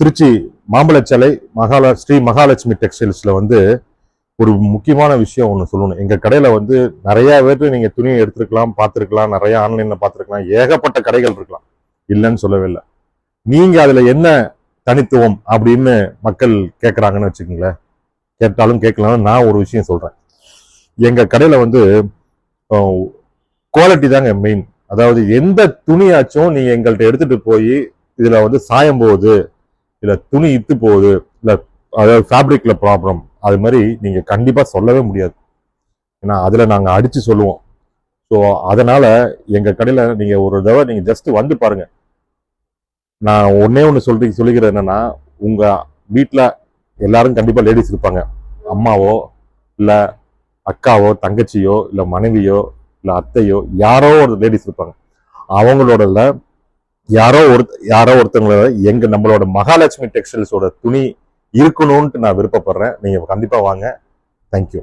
திருச்சி மாம்பழச்சலை ஸ்ரீ மகாலட்சுமி டெக்ஸ்டைல்ஸ்ல வந்து ஒரு முக்கியமான விஷயம் ஒன்று சொல்லணும். எங்க கடையில வந்து நிறைய பேருக்கு நீங்க துணியை எடுத்துருக்கலாம், பார்த்துருக்கலாம், நிறைய ஆன்லைன்ல பார்த்துருக்கலாம், ஏகப்பட்ட கடைகள் இருக்கலாம், இல்லைன்னு சொல்லவே இல்லை. நீங்க அதுல என்ன தனித்துவம் அப்படின்னு மக்கள் கேட்கறாங்கன்னு வச்சுக்கோங்களேன். கேட்டாலும் கேட்கலாம். நான் ஒரு விஷயம் சொல்றேன். எங்க கடையில வந்து குவாலிட்டி தாங்க மெயின். அதாவது எந்த துணியாச்சும் நீங்க எங்கள்கிட்ட எடுத்துட்டு போய் இதுல வந்து சாயம் போகுது, இல்ல துணி இத்து போகுது, இல்ல அதாவது ஃபேப்ரிக்ல ப்ராப்ளம், அது மாதிரி நீங்க கண்டிப்பா சொல்லவே முடியாது. ஏன்னா அதுல நாங்க அடிச்சு சொல்லுவோம். ஸோ அதனால எங்க கடையில நீங்க ஒரு தடவை நீங்க ஜஸ்ட் வந்து பாருங்க. நான் ஒன்னே ஒன்று சொல்லிக்கிறது என்னன்னா, உங்க வீட்டுல எல்லாரும் கண்டிப்பா லேடிஸ் இருப்பாங்க. அம்மாவோ இல்ல அக்காவோ தங்கச்சியோ இல்ல மனைவியோ இல்ல அத்தையோ யாரோ ஒரு லேடிஸ் இருப்பாங்க. அவங்களோட யாரோ ஒருத்தவங்களோட நம்மளோட மகாலட்சுமி டெக்ஸ்டைல்ஸோட துணி இருக்கணும்னு நான் விருப்பப்படுறேன். நீங்க கண்டிப்பா வாங்க. தேங்க்யூ.